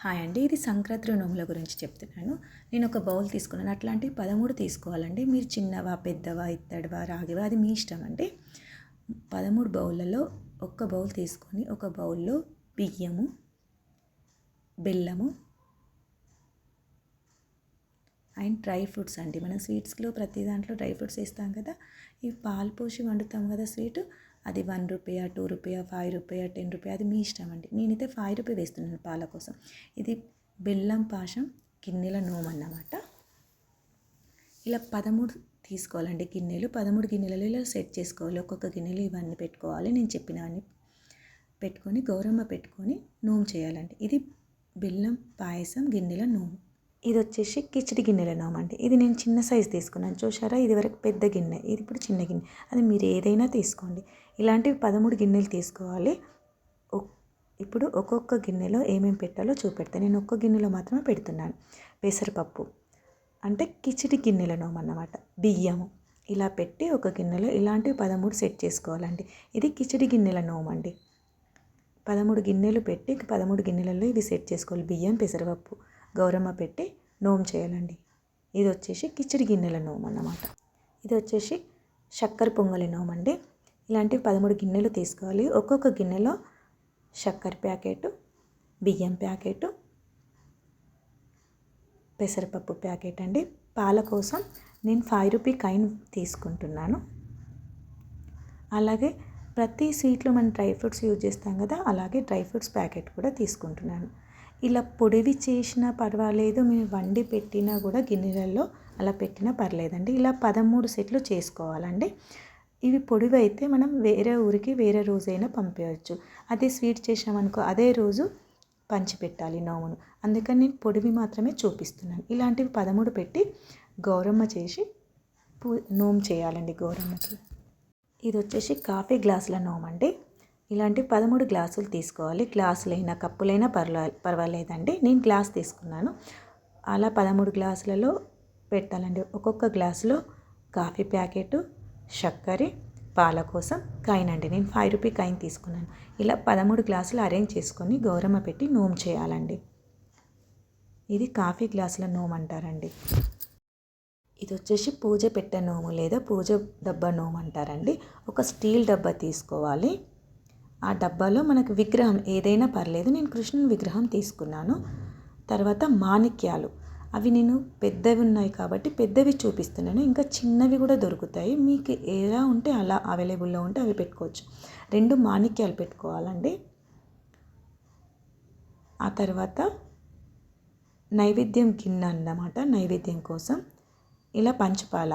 Hi అండి. ఇది సంక్రాంతి నోముల గురించి చెప్తున్నాను. నేను ఒక బౌల్ తీసుకున్నాను. అట్లాంటివి 13 తీసుకోవాలండి. మీరు చిన్నవా, పెద్దవా, ఇత్తడివా, రాగివా అది మీ ఇష్టం అండి. 13 బౌళ్ళలో ఒక్క బౌల్ తీసుకొని ఒక బౌల్లో బియ్యము, బెల్లము అండ్ డ్రై ఫ్రూట్స్ అండి. మనం స్వీట్స్లో ప్రతి దాంట్లో డ్రై ఫ్రూట్స్ వేస్తాం కదా. ఈ పాలు పోసి వండుతాం కదా స్వీటు, అది ₹1, ₹2, ₹5, ₹10 అది మీ ఇష్టం అండి. నేనైతే ₹5 వేస్తున్నాను పాల కోసం. ఇది బెల్లం పాశం గిన్నెల నోము అన్నమాట. ఇలా 13 తీసుకోవాలండి గిన్నెలు. 13 గిన్నెలలో ఇలా సెట్ చేసుకోవాలి. ఒక్కొక్క గిన్నెలు ఇవన్నీ పెట్టుకోవాలి. నేను చెప్పినవన్నీ పెట్టుకొని గౌరమ్మ పెట్టుకొని నోము చేయాలండి. ఇది బెల్లం పాయసం గిన్నెల నోము. ఇది వచ్చేసి కిచిడి గిన్నెల నోము అండి. ఇది నేను చిన్న సైజు తీసుకున్నాను. చూసారా, ఇది వరకు పెద్ద గిన్నె, ఇది ఇప్పుడు చిన్న గిన్నె. అది మీరు ఏదైనా తీసుకోండి. ఇలాంటివి 13 గిన్నెలు తీసుకోవాలి. ఇప్పుడు ఒక్కొక్క గిన్నెలో ఏమేమి పెట్టాలో చూపెడతాను. నేను ఒక్క గిన్నెలో మాత్రమే పెడుతున్నాను. పెసరపప్పు అంటే కిచిడి గిన్నెల నోము అన్నమాట. బియ్యము ఇలా పెట్టి ఒక గిన్నెలో ఇలాంటివి 13 సెట్ చేసుకోవాలండి. ఇది కిచిడి గిన్నెల నోము అండి. 13 గిన్నెలు పెట్టి 13 గిన్నెలలో ఇవి సెట్ చేసుకోవాలి. బియ్యం, పెసరపప్పు గౌరమ్మ పెట్టి నోము చేయాలండి. ఇది వచ్చేసి కిచిడి గిన్నెల నోము అన్నమాట. ఇది వచ్చేసి చక్కెర పొంగలి నోము అండి. ఇలాంటివి 13 గిన్నెలు తీసుకోవాలి. ఒక్కొక్క గిన్నెలో చక్కెర ప్యాకెట్, బియ్యం ప్యాకెట్, పెసరపప్పు ప్యాకెట్ అండి. పాల కోసం నేను ₹5 కాయిన్ తీసుకుంటున్నాను. అలాగే ప్రతి స్వీట్లో మనం డ్రై ఫ్రూట్స్ యూజ్ చేస్తాం కదా, అలాగే డ్రై ఫ్రూట్స్ ప్యాకెట్ కూడా తీసుకుంటున్నాను. ఇలా పొడివి చేసినా పర్వాలేదు, మీరు వండి పెట్టినా కూడా గిన్నెలలో అలా పెట్టినా పర్లేదండి. ఇలా 13 సెట్లు చేసుకోవాలండి. ఇవి పొడివి అయితే మనం వేరే ఊరికి వేరే రోజైనా పంపించవచ్చు. అదే స్వీట్ చేసామనుకో అదే రోజు పంచిపెట్టాలి నోమును. అందుకని నేను పొడివి మాత్రమే చూపిస్తున్నాను. ఇలాంటివి 13 పెట్టి గౌరమ్మ చేసి నోము చేయాలండి గౌరమ్మకి. ఇది వచ్చేసి కాఫీ గ్లాసుల నోము అండి. ఇలాంటి 13 గ్లాసులు తీసుకోవాలి. గ్లాసులైనా కప్పులైనా పర్వాలేదండి. నేను గ్లాస్ తీసుకున్నాను. అలా 13 గ్లాసులలో పెట్టాలండి. ఒక్కొక్క గ్లాసులో కాఫీ ప్యాకెట్, చక్కెర, పాల కోసం కాయిన్ అండి. నేను ₹5 కాయిన్ తీసుకున్నాను. ఇలా 13 గ్లాసులు అరేంజ్ చేసుకొని గౌరమ్మ పెట్టి నోము చేయాలండి. ఇది కాఫీ గ్లాసుల నోము అంటారండి. ఇది వచ్చేసి పూజ పెట్టే నోము లేదా పూజ డబ్బా నోము అంటారండి. ఒక స్టీల్ డబ్బా తీసుకోవాలి. ఆ డబ్బాలో మనకు విగ్రహం ఏదైనా పర్లేదు. నేను కృష్ణుని విగ్రహం తీసుకున్నాను. తర్వాత మాణిక్యాలు, అవి నేను పెద్దవి ఉన్నాయి కాబట్టి పెద్దవి చూపిస్తున్నాను. ఇంకా చిన్నవి కూడా దొరుకుతాయి. మీకు ఎలా ఉంటే అలా అవైలబుల్లో ఉంటే అవి పెట్టుకోవచ్చు. 2 మాణిక్యాలు పెట్టుకోవాలండి. ఆ తర్వాత నైవేద్యం గిన్నె అన్నమాట. నైవేద్యం కోసం ఇలా పంచపాల.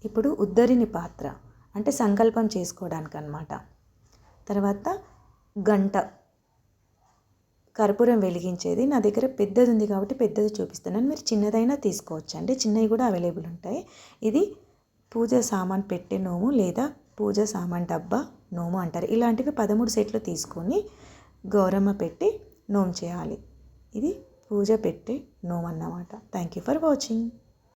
ఇప్పుడు ఉద్దరిని పాత్ర అంటే సంకల్పం చేసుకోవడానికి అన్నమాట. తర్వాత గంట, కర్పూరం వెలిగించేది. నా దగ్గర పెద్దది ఉంది కాబట్టి పెద్దది చూపిస్తున్నాను. మీరు చిన్నదైనా తీసుకోవచ్చు అండి. చిన్నవి కూడా అవైలబుల్ ఉంటాయి. ఇది పూజ సామాన్ పెట్టే నోము లేదా పూజ సామాన్ డబ్బా నోము అంటారు. ఇలాంటివి 13 సెట్లు తీసుకొని గౌరమ్మ పెట్టి నోము చేయాలి. ఇది పూజ పెట్టే నోము అన్నమాట. Thank you for watching.